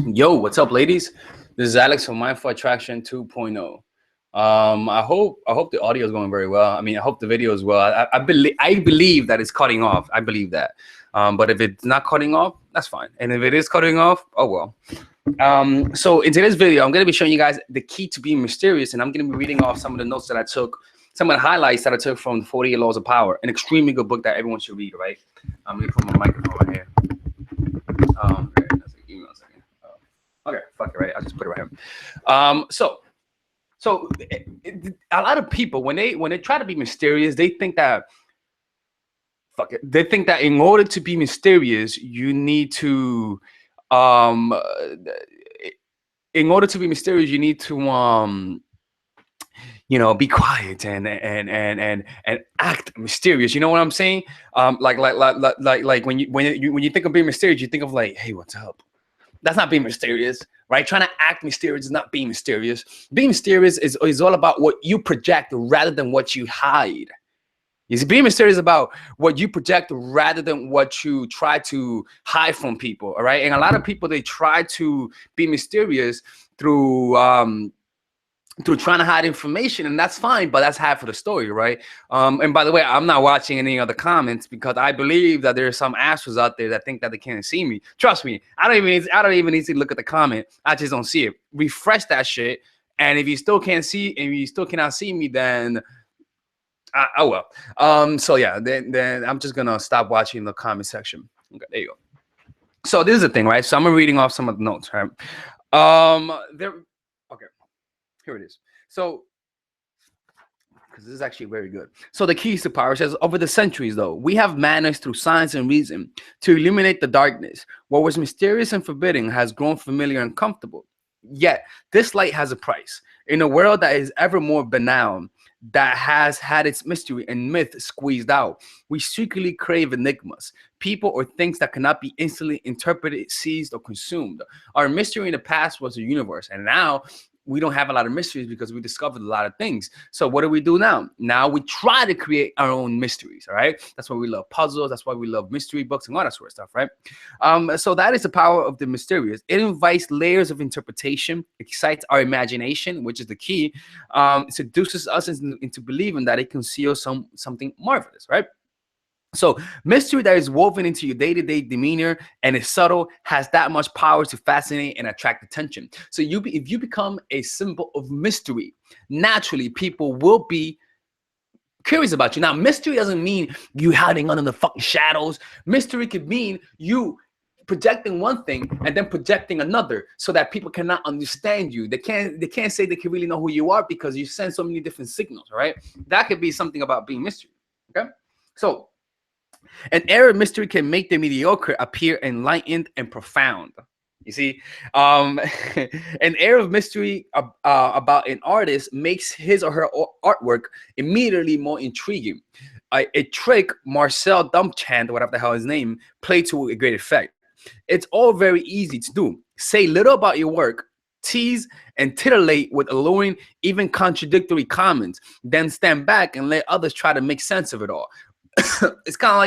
Yo, what's up, ladies? This is Alex from Mindful Attraction 2.0. I hope the audio is going very well. I mean, I hope the video is well. I believe that it's cutting off. I believe that. But if it's not cutting off, that's fine. And if it is cutting off, oh well. So in today's video, I'm going to be showing you guys the key to being mysterious, and I'm going to be reading off some of the notes that I took, some of the highlights that I took from the 48 Laws of Power, an extremely good book that everyone should read. Right? I'm going to put my microphone right here. Okay, give me 1 second. Okay, fuck it, right? I'll just put it right here. So a lot of people when they try to be mysterious, they think that in order to be mysterious, you need to be quiet and act mysterious. You know what I'm saying? Like when you think of being mysterious, you think of like, hey, what's up? That's not being mysterious, right? Trying to act mysterious is not being mysterious. Being mysterious is all about what you project rather than what you hide. You see, being mysterious is about what you project rather than what you try to hide from people, all right? And a lot of people, they try to be mysterious through trying to hide information, and that's fine, but that's half of the story, right? And by the way, I'm not watching any other comments because I believe that there's some assholes out there that think that they can't see me. Trust me, I don't even need to look at the comment. I just don't see it. Refresh that shit, and if you still can't see, and you still cannot see me, then oh well. So yeah, then I'm just gonna stop watching the comment section. Okay, there you go. So this is the thing, right? So I'm reading off some of the notes, right? Okay. Here it is. So, because this is actually very good. So the keys to power says, over the centuries, though, we have managed through science and reason to illuminate the darkness. What was mysterious and forbidding has grown familiar and comfortable. Yet, this light has a price. In a world that is ever more banal, that has had its mystery and myth squeezed out, we secretly crave enigmas, people or things that cannot be instantly interpreted, seized, or consumed. Our mystery in the past was the universe, and now we don't have a lot of mysteries because we discovered a lot of things. So what do we do now? Now we try to create our own mysteries, all right? That's why we love puzzles. That's why we love mystery books and all that sort of stuff, right? So that is the power of the mysterious. It invites layers of interpretation, excites our imagination, which is the key, seduces us into believing that it conceals something marvelous, right? So mystery that is woven into your day-to-day demeanor and is subtle has that much power to fascinate and attract attention. So if you become a symbol of mystery, naturally people will be curious about you. Now, mystery doesn't mean you hiding under the fucking shadows. Mystery could mean you projecting one thing and then projecting another so that people cannot understand you. They can't say they can really know who you are because you send so many different signals, right? That could be something about being mystery, okay? So an air of mystery can make the mediocre appear enlightened and profound. You see, an air of mystery about an artist makes his or her artwork immediately more intriguing. A trick Marcel Duchamp, whatever the hell his name, played to a great effect. It's all very easy to do. Say little about your work, tease and titillate with alluring, even contradictory comments, then stand back and let others try to make sense of it all. It's kind of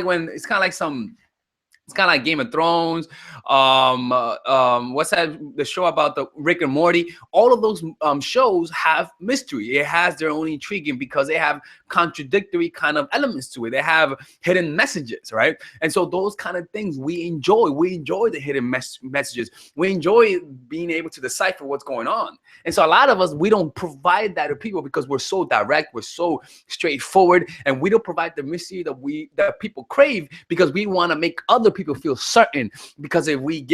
like Game of Thrones. What's that? The show about the Rick and Morty. All of those shows have mystery. It has their own intriguing because they have contradictory kind of elements to it. They have hidden messages, right? And so those kind of things we enjoy. We enjoy the hidden messages. We enjoy being able to decipher what's going on. And so a lot of us, we don't provide that to people because we're so direct, we're so straightforward, and we don't provide the mystery that people crave because we want to make other people feel certain, because if we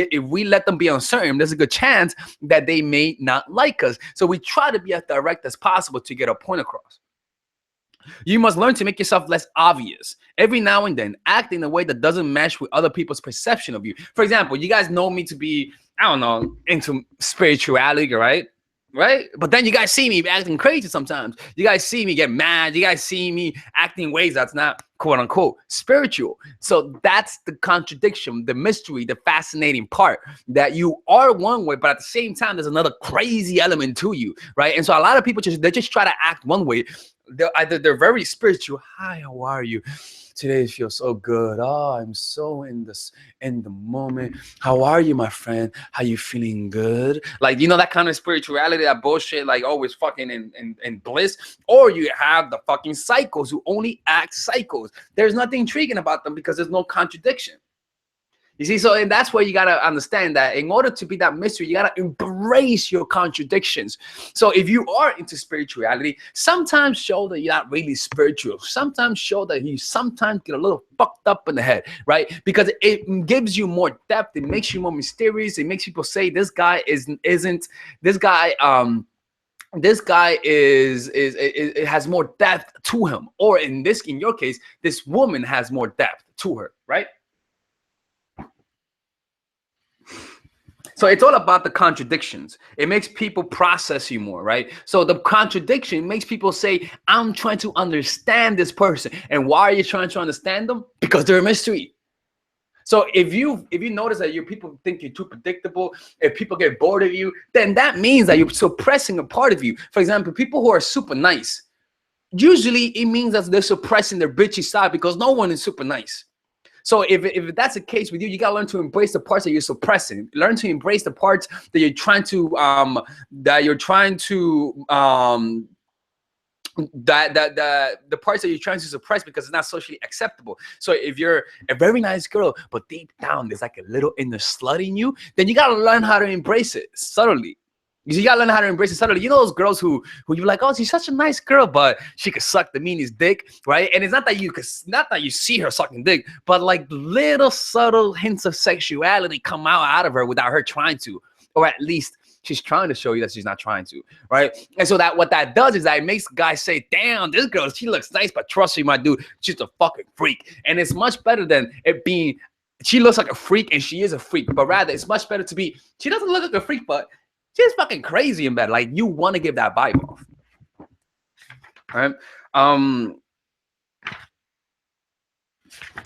let them be uncertain, there's a good chance that they may not like us. So we try to be as direct as possible to get a point across. You must learn to make yourself less obvious. Every now and then, act in a way that doesn't match with other people's perception of you. For example, you guys know me to be, I don't know, into spirituality, right? But then you guys see me acting crazy sometimes. You guys see me get mad. You guys see me acting in ways that's not quote unquote spiritual. So that's the contradiction, the mystery, the fascinating part, that you are one way, but at the same time, there's another crazy element to you, right? And so a lot of people they just try to act one way. they're very spiritual. Hi, how are you? Today feels so good. Oh, I'm so in the moment. How are you, my friend? How you feeling? Good? Like, you know, that kind of spirituality, that bullshit, like always fucking in bliss. Or you have the fucking psychos who only act psychos. There's nothing intriguing about them because there's no contradiction. You see, so and that's where you gotta understand that in order to be that mystery, you gotta embrace your contradictions. So if you are into spirituality, sometimes show that you're not really spiritual. Sometimes show that you sometimes get a little fucked up in the head, right? Because it gives you more depth. It makes you more mysterious. It makes people say this guy isn't this guy. This guy is it has more depth to him, or in your case, this woman has more depth to her, right? So it's all about the contradictions. It makes people process you more, right? So the contradiction makes people say, I'm trying to understand this person. And why are you trying to understand them? Because they're a mystery. So if you notice that people think you're too predictable, if people get bored of you, then that means that you're suppressing a part of you. For example, people who are super nice, usually it means that they're suppressing their bitchy side because no one is super nice. So if that's the case with you, you gotta learn to embrace the parts that you're suppressing. Learn to embrace the parts that you're trying to the parts that you're trying to suppress because it's not socially acceptable. So if you're a very nice girl, but deep down there's like a little inner slut in you, then you gotta learn how to embrace it subtly. You gotta learn how to embrace it subtly. You know those girls who you're like, oh, she's such a nice girl, but she could suck the meanest dick, right? And it's not that you see her sucking dick, but like little subtle hints of sexuality come out of her without her trying to, or at least she's trying to show you that she's not trying to, right? And so that what that does is that it makes guys say, damn, this girl, she looks nice, but trust me, my dude, she's a fucking freak. And it's much better than it being, she looks like a freak and she is a freak, but rather it's much better to be, she doesn't look like a freak, but she's fucking crazy in bed. Like, you want to give that vibe off, right?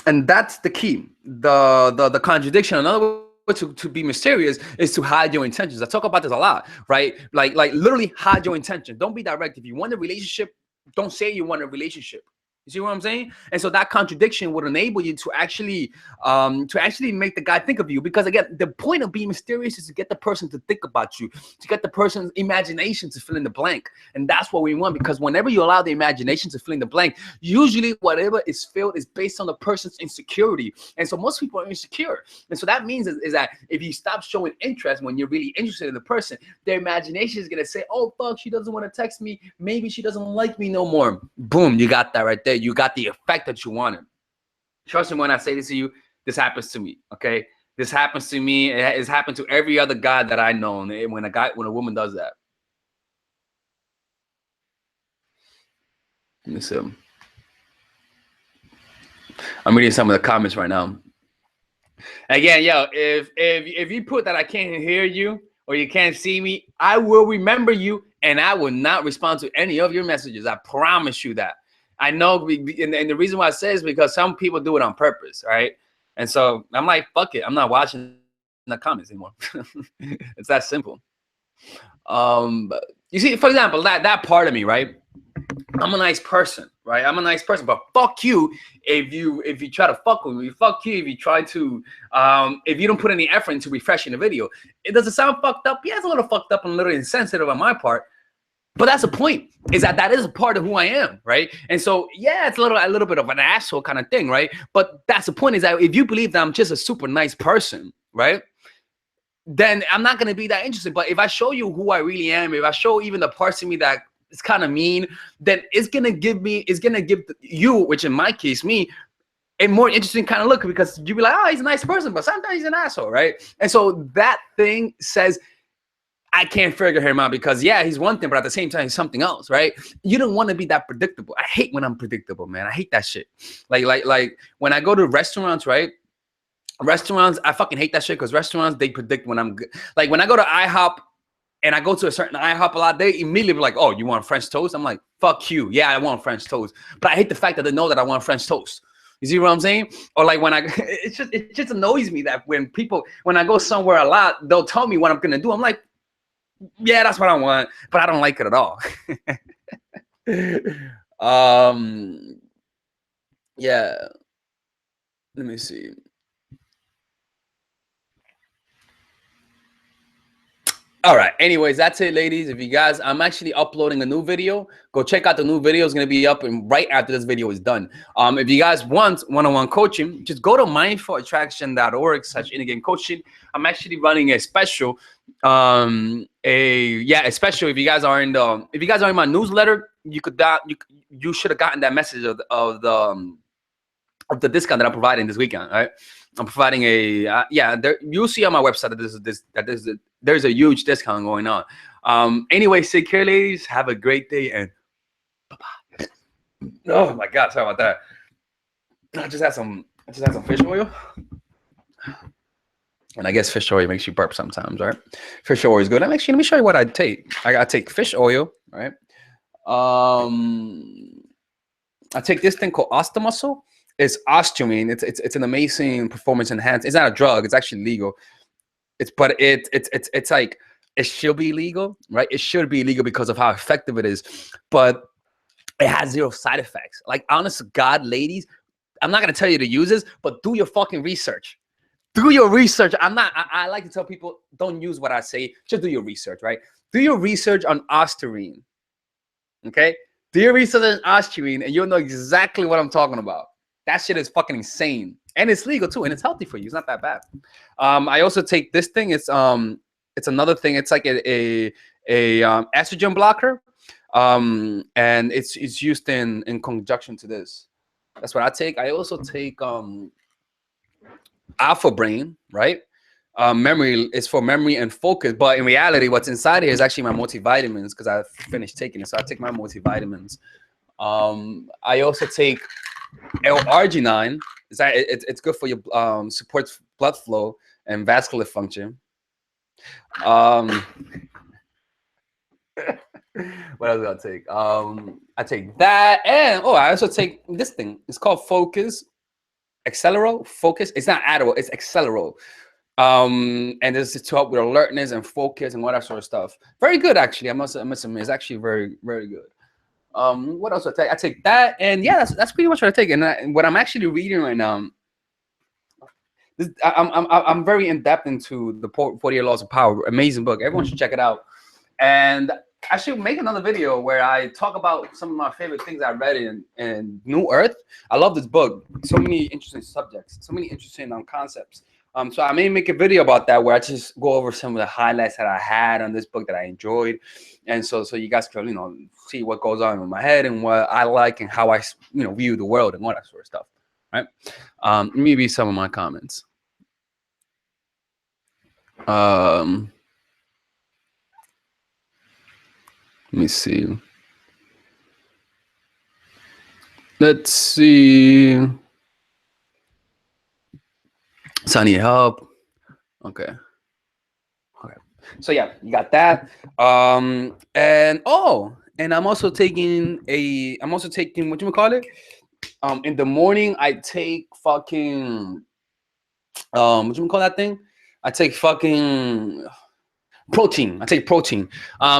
And that's the key. The contradiction. Another way to be mysterious is to hide your intentions. I talk about this a lot, right? Like literally hide your intention. Don't be direct. If you want a relationship, don't say you want a relationship. You see what I'm saying? And so that contradiction would enable you to actually make the guy think of you. Because again, the point of being mysterious is to get the person to think about you, to get the person's imagination to fill in the blank. And that's what we want, because whenever you allow the imagination to fill in the blank, usually whatever is filled is based on the person's insecurity. And so most people are insecure. And so that means is that if you stop showing interest when you're really interested in the person, their imagination is going to say, oh, fuck, she doesn't want to text me. Maybe she doesn't like me no more. Boom, you got that right there. You got the effect that you wanted. Trust me when I say this to you, this happens to me, okay? This happens to me. It's happened to every other guy that I know when a woman does that. Let me see. I'm reading some of the comments right now. Again, yo, if you put that I can't hear you or you can't see me, I will remember you and I will not respond to any of your messages. I promise you that. I know, and the reason why I say is because some people do it on purpose, right? And so I'm like, fuck it, I'm not watching the comments anymore. It's that simple. But you see, for example, that part of me, right? I'm a nice person, right? I'm a nice person, but fuck you if you try to fuck with me. Fuck you if you try to if you don't put any effort into refreshing the video. Does it sound fucked up? Yeah, it's a little fucked up and a little insensitive on my part. But that's the point, is that is a part of who I am, right? And so, yeah, it's a little bit of an asshole kind of thing, right? But that's the point, is that if you believe that I'm just a super nice person, right, then I'm not going to be that interested. But if I show you who I really am, if I show even the parts of me that is kind of mean, then it's going to give you, which in my case, me, a more interesting kind of look, because you'll be like, oh, he's a nice person, but sometimes he's an asshole, right? And so that thing says, I can't figure him out, because yeah, he's one thing, but at the same time, he's something else, right? You don't want to be that predictable. I hate when I'm predictable, man. I hate that shit. Like when I go to restaurants, right? Restaurants, I fucking hate that shit, because restaurants, they predict when I'm good. Like when I go to IHOP and I go to a certain IHOP a lot, they immediately be like, oh, you want French toast? I'm like, fuck you. Yeah, I want French toast. But I hate the fact that they know that I want French toast. You see what I'm saying? Or like when it just annoys me that when I go somewhere a lot, they'll tell me what I'm gonna do. I'm like, yeah, that's what I want, but I don't like it at all. Yeah. Let me see. All right. Anyways, that's it, ladies. If you guys, I'm actually uploading a new video. Go check out the new video. It's gonna be up and right after this video is done. If you guys want one-on-one coaching, just go to mindfulattraction.org/in-game coaching. I'm actually running a special. A special. If you guys are in my newsletter, you should have gotten that message of the discount that I'm providing this weekend. Right. I'm providing a you'll see on my website that there's a huge discount going on. Anyway, take care, ladies. Have a great day and bye-bye. Oh my God, sorry about that. I just had some fish oil. And I guess fish oil makes you burp sometimes, right? Fish oil is good. Let me show you what I take. I gotta take fish oil, right? I take this thing called Osteomuscle. It's ostarine. It's an amazing performance enhancer. It's not a drug. It's actually legal. It's like it should be legal, right? It should be legal because of how effective it is, but it has zero side effects. Like, honest to God, ladies, I'm not gonna tell you to use this, but do your fucking research. Do your research. I like to tell people, don't use what I say. Just do your research, right? Do your research on ostarine. Okay? Do your research on ostarine, and you'll know exactly what I'm talking about. That shit is fucking insane, and it's legal too, and it's healthy for you. It's not that bad. I also take this thing. It's another thing. It's like a estrogen blocker, and it's used in conjunction to this. That's what I take. I also take Alpha Brain, right? Memory is for memory and focus, but in reality, what's inside here is actually my multivitamins because I finished taking it. So I take my multivitamins. I also take L-arginine. It's good for your supports blood flow and vascular function. What else do I take? I take that, and I also take this thing. It's called Focus Accelero. Focus. It's not Adderall. It's Accelero. And this is to help with alertness and focus and all that sort of stuff. Very good, actually. I must admit, it's actually very, very good. What else do I take? I take that, and yeah, that's pretty much what I take. And what I'm actually reading right now, I'm very in depth into the 48 Laws of Power. Amazing book. Everyone should check it out. And I should make another video where I talk about some of my favorite things I read in New Earth. I love this book. So many interesting subjects, so many interesting concepts. So I may make a video about that where I just go over some of the highlights that I had on this book that I enjoyed, and so you guys can see what goes on in my head and what I like and how I view the world and all that sort of stuff, right? Maybe some of my comments. Let me see. Let's see. So I need help. Okay. So yeah, you got that. And I'm also taking what you call it? In the morning I take fucking what you call that thing? I take fucking protein. I take protein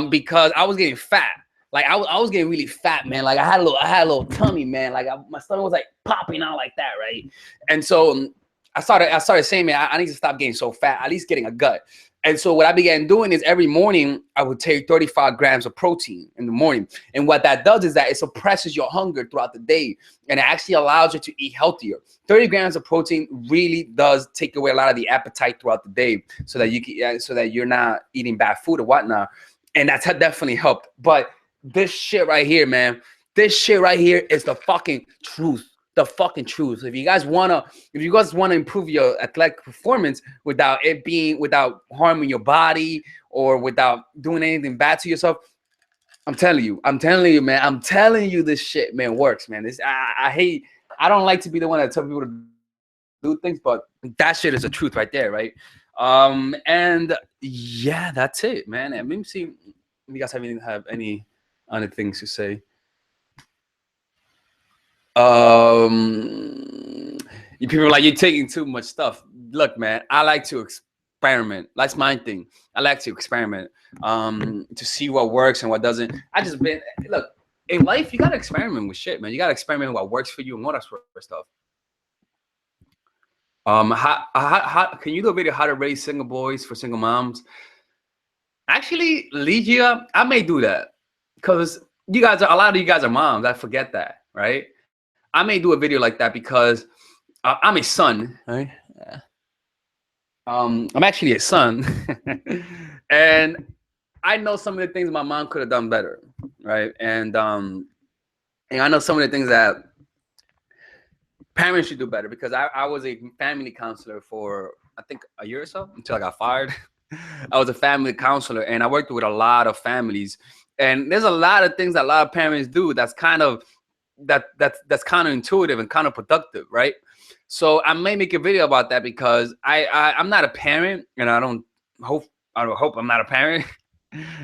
because I was getting fat. Like I was getting really fat, man. Like I had a little tummy, man. Like my stomach was like popping out like that, right? And so I started saying, man, I need to stop getting so fat, at least getting a gut. And so what I began doing is every morning I would take 35 grams of protein in the morning. And what that does is that it suppresses your hunger throughout the day, and it actually allows you to eat healthier. 30 grams of protein really does take away a lot of the appetite throughout the day, so that you're not eating bad food or whatnot. And that's definitely helped. But this shit right here, man, this shit right here is the fucking truth. The fucking truth. If you guys wanna improve your athletic performance without harming your body or without doing anything bad to yourself, I'm telling you, man. I'm telling you, this shit, man, works, man. I don't like to be the one that tell people to do things, but that shit is the truth right there, right? And yeah, that's it, man. And let me see if you guys have any other things to say. People are like, you're taking too much stuff. Look, man, I like to experiment. That's my thing. I like to experiment to see what works and what doesn't. Look, in life, you gotta experiment with shit, man. You gotta experiment with what works for you and all that sort of stuff. How can you do a video how to raise single boys for single moms? Actually, Ligia, I may do that because you guys are a lot of you guys are moms. I forget that, right? I may do a video like that because I'm a son, right? Yeah. I'm actually a son, and I know some of the things my mom could have done better, right? And I know some of the things that parents should do better because I was a family counselor for I think a year or so until I got fired. I was a family counselor and I worked with a lot of families, and there's a lot of things that a lot of parents do that's kind of that's counterintuitive and counterproductive, right? So I may make a video about that because I'm not a parent, and I hope I'm not a parent,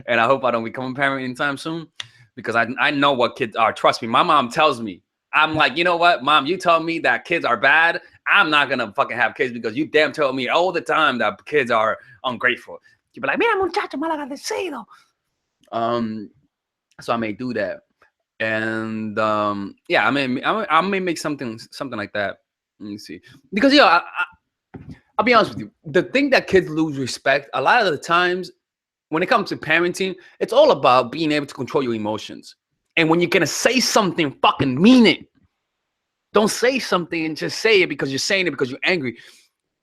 and I hope I don't become a parent anytime soon because I know what kids are. Trust me, my mom tells me. I'm like, you know what, mom, you tell me that kids are bad. I'm not gonna fucking have kids because you damn tell me all the time that kids are ungrateful. You'd be like, mira, muchacho, malagradecido. So I may do that, and yeah, I may make something like that. Let me see, because I'll be honest with you. The thing that kids lose respect a lot of the times when it comes to parenting, it's all about being able to control your emotions. And when you're gonna say something, fucking mean it. Don't say something and just say it because you're saying it because you're angry.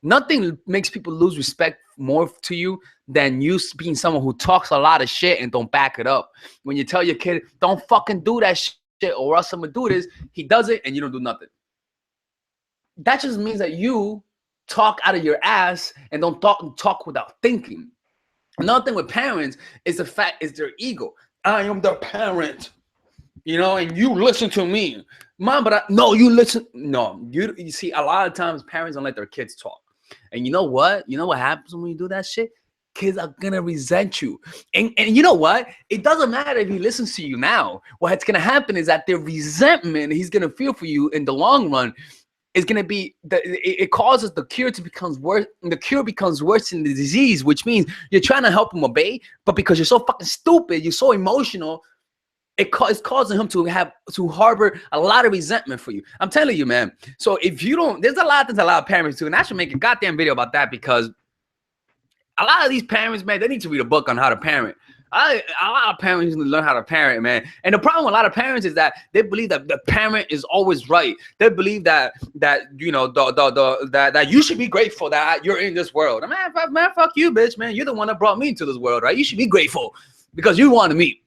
Nothing makes people lose respect more to you than you being someone who talks a lot of shit and don't back it up. When you tell your kid, don't fucking do that shit or else I'm gonna do this, he does it and you don't do nothing. That just means that you talk out of your ass and don't talk without thinking. Another thing with parents is their ego. I am the parent, you know, and you listen to me, mom. But no, you listen. No, you see, a lot of times parents don't let their kids talk, and you know what? You know what happens when you do that shit? Kids are gonna resent you, and you know what? It doesn't matter if he listens to you now. What's gonna happen is that the resentment he's gonna feel for you in the long run is going to be it causes the cure to becomes worse. The cure becomes worse than the disease, which means you're trying to help him obey, but because you're so fucking stupid, you're so emotional, it's causing him to harbor a lot of resentment for you. I'm telling you, man. So if you don't, there's a lot of things a lot of parents do, and I should make a goddamn video about that because a lot of these parents, man, they need to read a book on how to parent. A lot of parents need to learn how to parent, man. And the problem with a lot of parents is that they believe that the parent is always right. They believe that you know that you should be grateful that you're in this world. Man, fuck you, bitch, man. You're the one that brought me into this world, right? You should be grateful because you wanted me,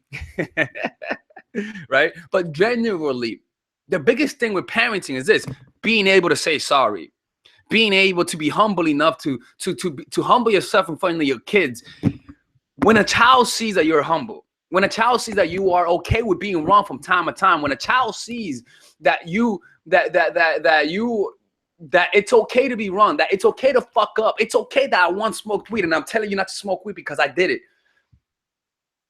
right? But genuinely, the biggest thing with parenting is this: being able to say sorry, being able to be humble enough to humble yourself in front of your kids. When a child sees that you're humble, when a child sees that you are okay with being wrong from time to time, when a child sees that that it's okay to be wrong, that it's okay to fuck up, it's okay that I once smoked weed and I'm telling you not to smoke weed because I did it.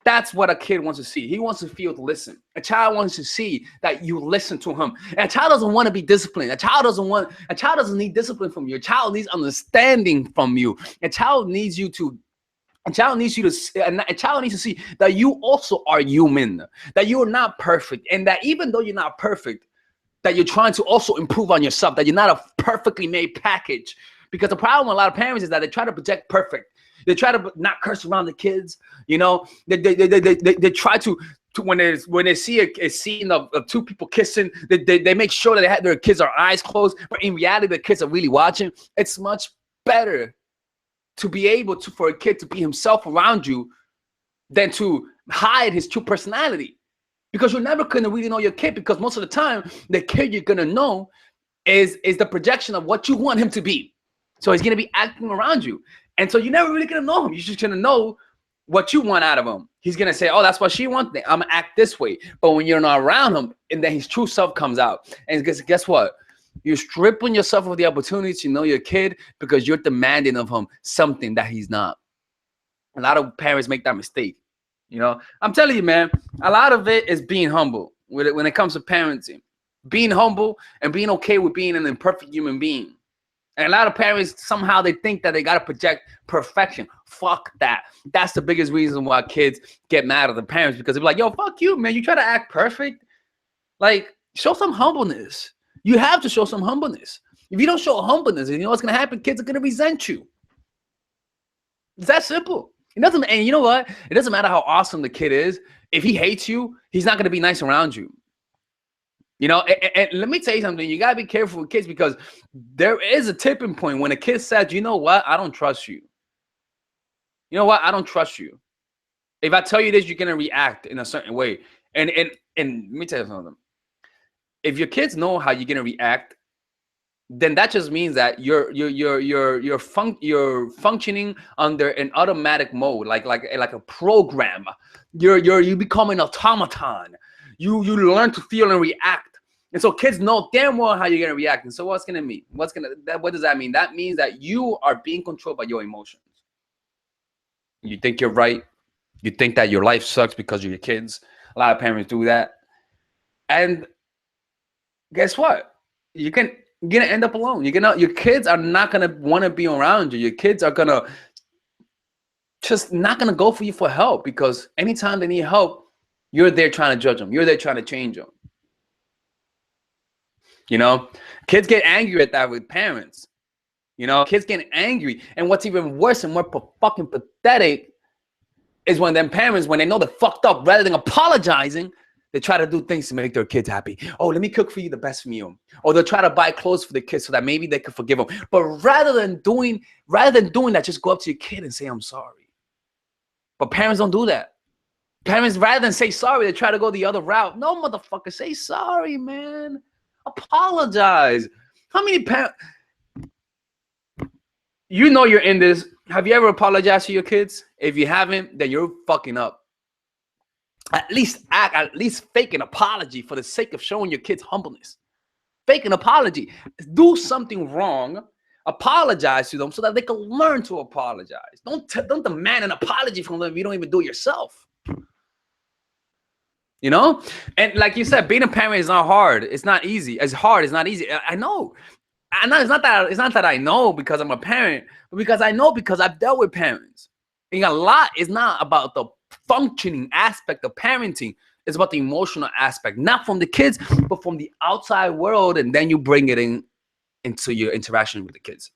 That's what a kid wants to see. He wants to feel to listen. A child wants to see that you listen to him. And a child doesn't want to be disciplined. A child doesn't need discipline from you. A child needs understanding from you. A child needs to see that you also are human, that you are not perfect, and that even though you're not perfect, that you're trying to also improve on yourself, that you're not a perfectly made package. Because the problem with a lot of parents is that they try to project perfect. They try to not curse around the kids, you know. They try to when they see a scene of two people kissing, they make sure that they have their kids' eyes closed, but in reality, the kids are really watching. It's much better to be able to for a kid to be himself around you than to hide his true personality, because you're never gonna really know your kid, because most of the time the kid you're gonna know is the projection of what you want him to be. So he's gonna be acting around you, and so you're never really gonna know him. You're just gonna know what you want out of him. He's gonna say, oh, that's what she wants, I'm gonna act this way. But when you're not around him, and then his true self comes out, and guess what? You're stripping yourself of the opportunity to know your kid because you're demanding of him something that he's not. A lot of parents make that mistake. You know, I'm telling you, man, a lot of it is being humble when it comes to parenting. Being humble and being okay with being an imperfect human being. And a lot of parents, somehow they think that they got to project perfection. Fuck that. That's the biggest reason why kids get mad at the parents, because they're like, yo, fuck you, man. You try to act perfect. Like, show some humbleness. You have to show some humbleness. If you don't show humbleness, you know what's going to happen? Kids are going to resent you. It's that simple. It doesn't, and you know what? It doesn't matter how awesome the kid is. If he hates you, he's not going to be nice around you. You know, and let me tell you something. You got to be careful with kids, because there is a tipping point when a kid says, you know what? I don't trust you. You know what? I don't trust you. If I tell you this, you're going to react in a certain way. And let me tell you something. If your kids know how you're going to react, then that just means that you're functioning under an automatic mode, like a program. You become an automaton. You learn to feel and react. And so kids know damn well how you're gonna react. And so what's gonna mean? What does that mean? That means that you are being controlled by your emotions. You think you're right. You think that your life sucks because of your kids. A lot of parents do that. And guess what? You're gonna end up alone. Your kids are not gonna want to be around you. Your kids are gonna just not gonna go for you for help, because anytime they need help, you're there trying to judge them. You're there trying to change them. You know, kids get angry at that with parents. You know, kids get angry. And what's even worse and more fucking pathetic is when them parents, when they know they're fucked up, rather than apologizing, they try to do things to make their kids happy. Oh, let me cook for you the best meal. Or they'll try to buy clothes for the kids so that maybe they could forgive them. But rather than doing that, just go up to your kid and say, I'm sorry. But parents don't do that. Parents, rather than say sorry, they try to go the other route. No, motherfucker, say sorry, man. Apologize. How many parents? You know you're in this. Have you ever apologized to your kids? If you haven't, then you're fucking up. At least fake an apology for the sake of showing your kids humbleness. Fake an apology. Do something wrong. Apologize to them so that they can learn to apologize. Don't demand an apology from them if you don't even do it yourself. You know? And like you said, being a parent is not hard. It's not easy. It's hard. It's not easy. I know. It's not that I know because I'm a parent, but because I know because I've dealt with parents. And a lot is not about the functioning aspect of parenting. It's about the emotional aspect, not from the kids, but from the outside world. And then you bring it into your interaction with the kids.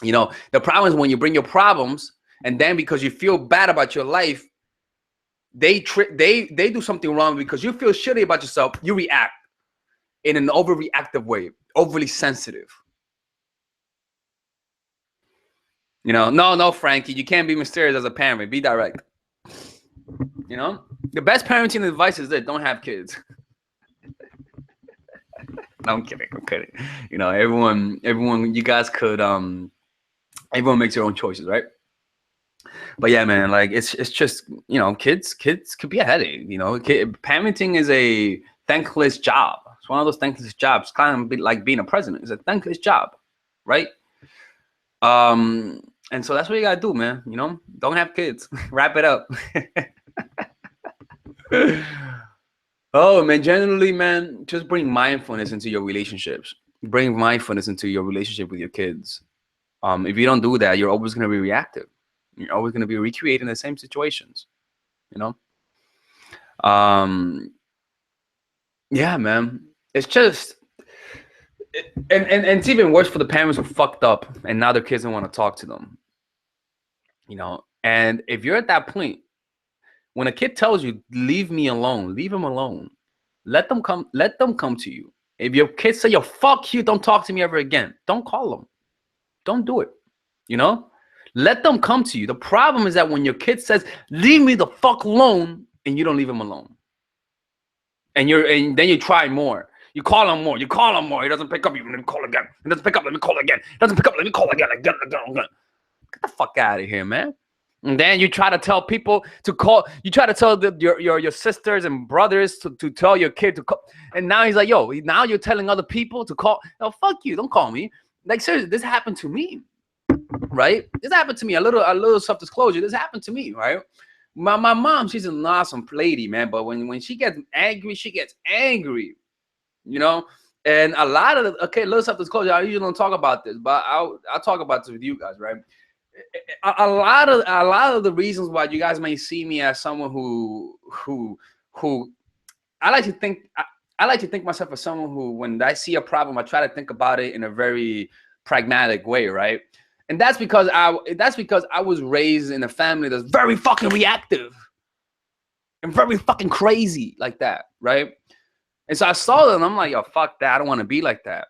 You know, the problem is when you bring your problems, and then because you feel bad about your life, they do something wrong because you feel shitty about yourself. You react in an overreactive way, overly sensitive. You know, no, Frankie, you can't be mysterious as a parent. Be direct. You know, the best parenting advice is that don't have kids. No, I'm kidding. You know, everyone, you guys could, everyone makes their own choices, right? But yeah, man, like it's just, you know, kids could be a headache. You know, parenting is a thankless job. It's one of those thankless jobs. It's kind of like being a president. It's a thankless job, right? And so that's what you gotta do, man. You know, don't have kids. Wrap it up. Oh man, generally, man, just bring mindfulness into your relationships. Bring mindfulness into your relationship with your kids. If you don't do that, you're always gonna be reactive. You're always gonna be recreating the same situations. You know. Yeah, man. It's just, and it's even worse for the parents who fucked up and now their kids don't want to talk to them. You know, and if you're at that point, when a kid tells you, leave me alone, leave him alone. Let them come to you. If your kids say, yo, fuck you, don't talk to me ever again, don't call them. Don't do it. You know? Let them come to you. The problem is that when your kid says, leave me the fuck alone, and you don't leave him alone. And then you try more. You call him more. You call him more. He doesn't pick up. You let me call again. He doesn't pick up. Let me call again. He doesn't pick up. Let me call again. Get the fuck out of here, man. And then you try to tell people to call. You try to tell your sisters and brothers to tell your kid to call. And now he's like, yo, now you're telling other people to call. No, fuck you. Don't call me. Like, seriously, this happened to me, right? This happened to me. A little self-disclosure. This happened to me, right? My mom, she's an awesome lady, man. But when she gets angry, she gets angry. You know, And a lot of the, okay, let's have this close. I usually don't talk about this, but I'll talk about this with you guys, right? A lot of the reasons why you guys may see me as someone who I like to think I like to think myself as someone who, when I see a problem, I try to think about it in a very pragmatic way, right? And that's because I was raised in a family that's very fucking reactive and very fucking crazy like that, right? And so I saw them and I'm like, yo, fuck that. I don't want to be like that.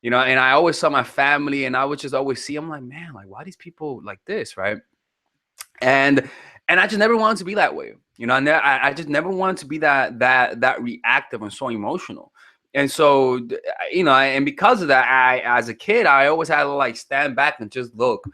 And I always saw my family and I would just always see, I'm like, man, like, why these people like this, right? And I just never wanted to be that way. I just never wanted to be that reactive and so emotional. And so, and because of that, as a kid, I always had to like stand back and just look,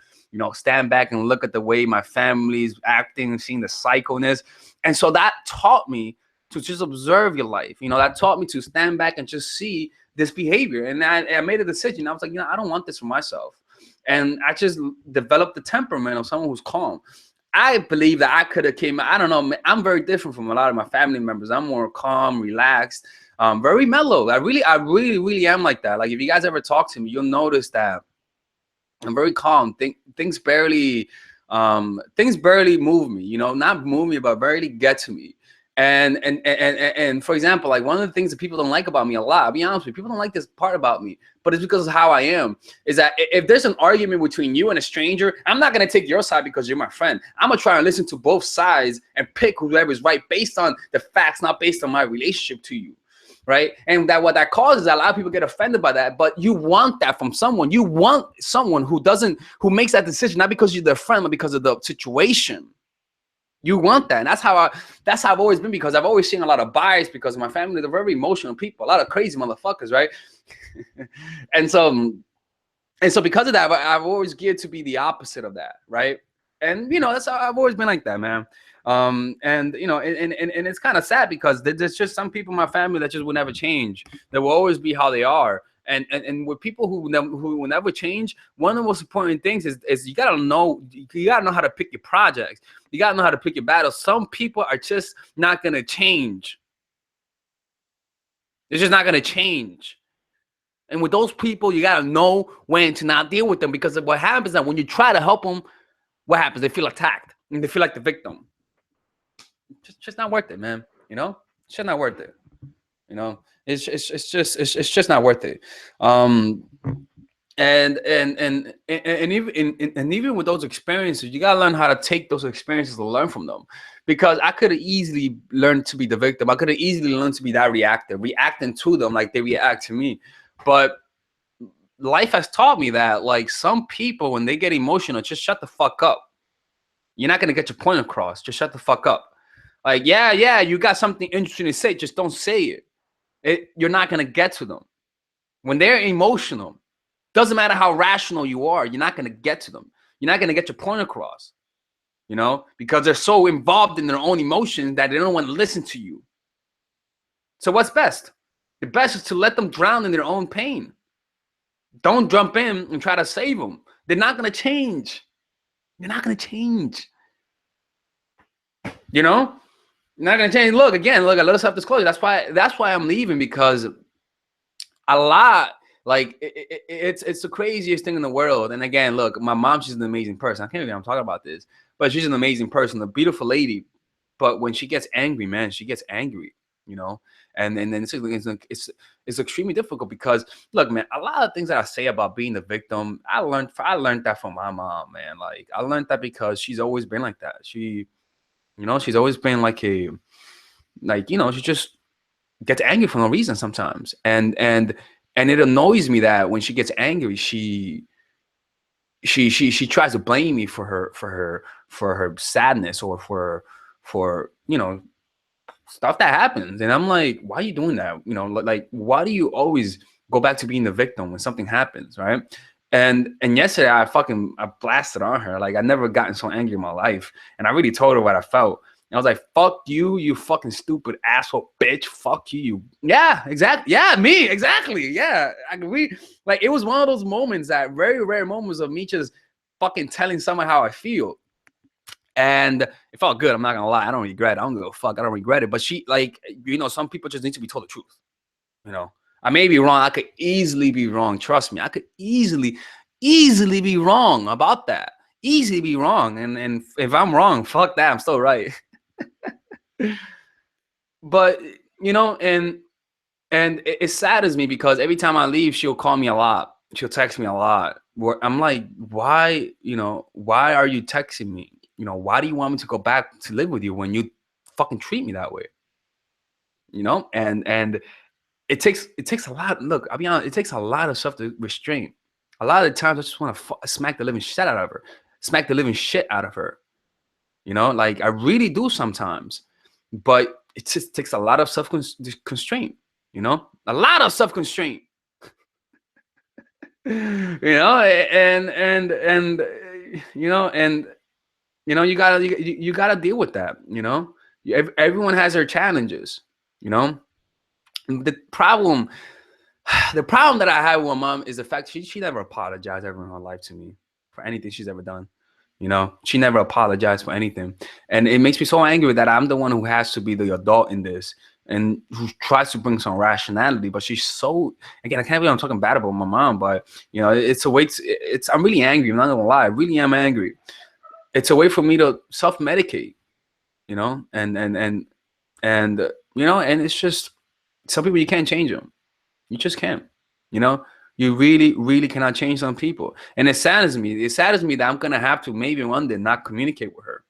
stand back and look at the way my family's acting, seeing the psychoness. And so that taught me to just observe your life. That taught me to stand back and just see this behavior. And I made a decision. I was like, I don't want this for myself. And I just developed the temperament of someone who's calm. I believe that I could have came. I don't know. I'm very different from a lot of my family members. I'm more calm, relaxed, very mellow. I really, really am like that. Like if you guys ever talk to me, you'll notice that I'm very calm. Things barely move me. Not move me, but barely get to me. And for example, like one of the things that people don't like about me a lot, I'll be honest with you, people don't like this part about me, but it's because of how I am, is that if there's an argument between you and a stranger, I'm not going to take your side because you're my friend. I'm going to try and listen to both sides and pick whoever's right based on the facts, not based on my relationship to you. Right. And that what that causes, a lot of people get offended by that. But you want that from someone. You want someone who makes that decision, not because you're their friend, but because of the situation. You want that. And that's how I've always been, because I've always seen a lot of bias because of my family. They're very emotional people, a lot of crazy motherfuckers, right? and so because of that, I've always geared to be the opposite of that, right? And that's how I've always been like that, man. And it's kind of sad because there's just some people in my family that just will never change. They will always be how they are. And with people who will never change, one of the most important things is you gotta know how to pick your projects. You gotta know how to pick your battles. Some people are just not gonna change. They're just not gonna change. And with those people, you gotta know when to not deal with them, because what happens is that when you try to help them, what happens? They feel attacked and they feel like the victim. Just not worth it, man. It's just not worth it. It's just not worth it. And even with those experiences, you gotta learn how to take those experiences to learn from them. Because I could have easily learned to be the victim. I could have easily learned to be that reactive, reacting to them like they react to me. But life has taught me that, like, some people, when they get emotional, just shut the fuck up. You're not gonna get your point across. Just shut the fuck up. Like, yeah, you got something interesting to say. Just don't say it. You're not gonna get to them. When they're emotional, doesn't matter how rational you are, you're not gonna get to them. You're not gonna get your point across. Because they're so involved in their own emotions that they don't want to listen to you. So what's best? The best is to let them drown in their own pain. Don't jump in and try to save them. They're not gonna change. They're not gonna change. Not gonna change. Look, let us have disclosure. That's why I'm leaving, because a lot, like, it's the craziest thing in the world. And again, look, my mom, she's an amazing person. I can't believe I'm talking about this, but she's an amazing person, a beautiful lady. But when she gets angry, man, she gets angry, and then it's extremely difficult, because look, man, a lot of things that I say about being the victim, I learned that from my mom, man. Like, I learned that because she's always been like that. She's always been she just gets angry for no reason sometimes. And it annoys me that when she gets angry, she tries to blame me for her sadness, or for stuff that happens. And I'm like, why are you doing that? Like, why do you always go back to being the victim when something happens, right? And yesterday I blasted on her. Like, I never gotten so angry in my life. And I really told her what I felt. And I was like, fuck you, you fucking stupid asshole bitch. Fuck you. Yeah, exactly. Yeah, me. Exactly. Yeah. Like, it was one of those moments, that very rare moments of me just fucking telling someone how I feel. And it felt good. I'm not gonna lie. I don't regret it. I don't give a fuck. I don't regret it. But she, like, some people just need to be told the truth. I may be wrong. I could easily be wrong. Trust me. I could easily be wrong about that. Easily be wrong. And if I'm wrong, fuck that. I'm still right. But you know, and it saddens me because every time I leave, she'll call me a lot. She'll text me a lot. I'm like, why? You know, why are you texting me? You know, why do you want me to go back to live with you when you fucking treat me that way? You know, and it takes a lot. Look, I'll be honest, it takes a lot of self restraint. A lot of the times, I just want to smack the living shit out of her, smack the living shit out of her. You know, like I really do sometimes, but it just takes a lot of self constraint. You know, a lot of self constraint. You know, and you gotta you gotta deal with that. You know, everyone has their challenges. You know, the problem the problem that I have with my mom is the fact she never apologized ever in her life to me for anything she's ever done. You know, she never apologized for anything. And it makes me so angry that I'm the one who has to be the adult in this and who tries to bring some rationality. But she's so, again, I can't believe I'm talking bad about my mom, but you know, it's a way to, I'm really angry. I'm not gonna lie. I really am angry. It's a way for me to self-medicate, you know, and you know, and it's just some people you can't change them. You just can't. You know, you really, really cannot change some people. And it saddens me. It saddens me that I'm gonna have to maybe one day not communicate with her,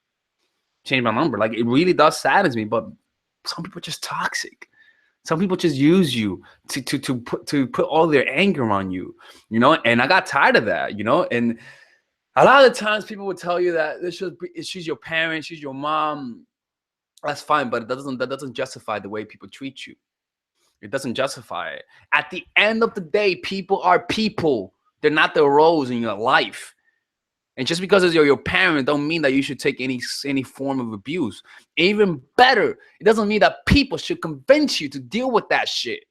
change my number. Like it really does saddens me. But some people are just toxic. Some people just use you to put all their anger on you. You know, and I got tired of that. You know, and a lot of the times people would tell you that she's your parent, she's your mom. That's fine, but that doesn't justify the way people treat you. It doesn't justify it. At the end of the day, people are people. They're not the roles in your life. And just because it's your parent don't mean that you should take any form of abuse. Even better, it doesn't mean that people should convince you to deal with that shit.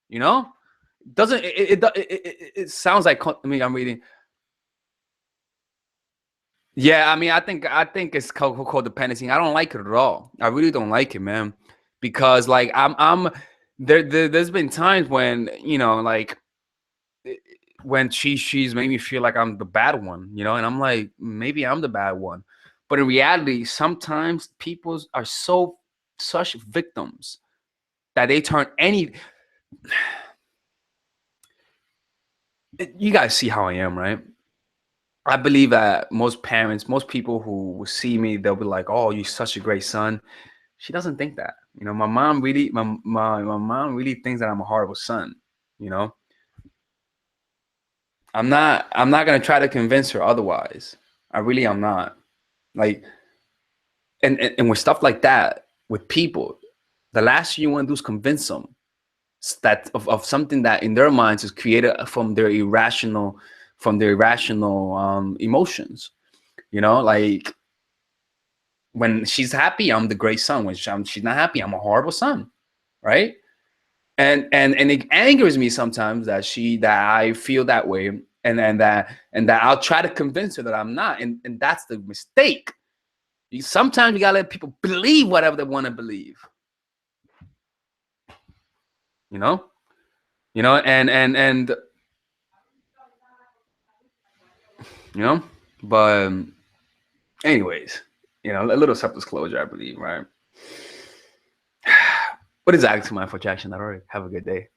You know? Doesn't it sounds like, I mean, I'm reading. Yeah, I mean, I think it's called codependency. I don't like it at all. I really don't like it, man. Because like I'm there's been times when, you know, like when she's made me feel like I'm the bad one, you know, and I'm like, maybe I'm the bad one. But in reality, sometimes people are such victims that they turn any you guys see how I am, right? I believe that most parents, most people who will see me, they'll be like, "Oh, you're such a great son." She doesn't think that. You know, my mom really thinks that I'm a horrible son. You know, I'm not gonna try to convince her otherwise. I really am not. Like, and with stuff like that, with people, the last thing you want to do is convince them that of something that in their minds is created from their irrational emotions. You know, like when she's happy, I'm the great son. When she's not happy, I'm a horrible son, right? And it angers me sometimes that I feel that way, and that I'll try to convince her that I'm not, and that's the mistake. Sometimes you gotta let people believe whatever they want to believe, you know, and you know, but anyways, you know, a little self-disclosure, I believe, right? What is actually my for Jackson? All right, have a good day.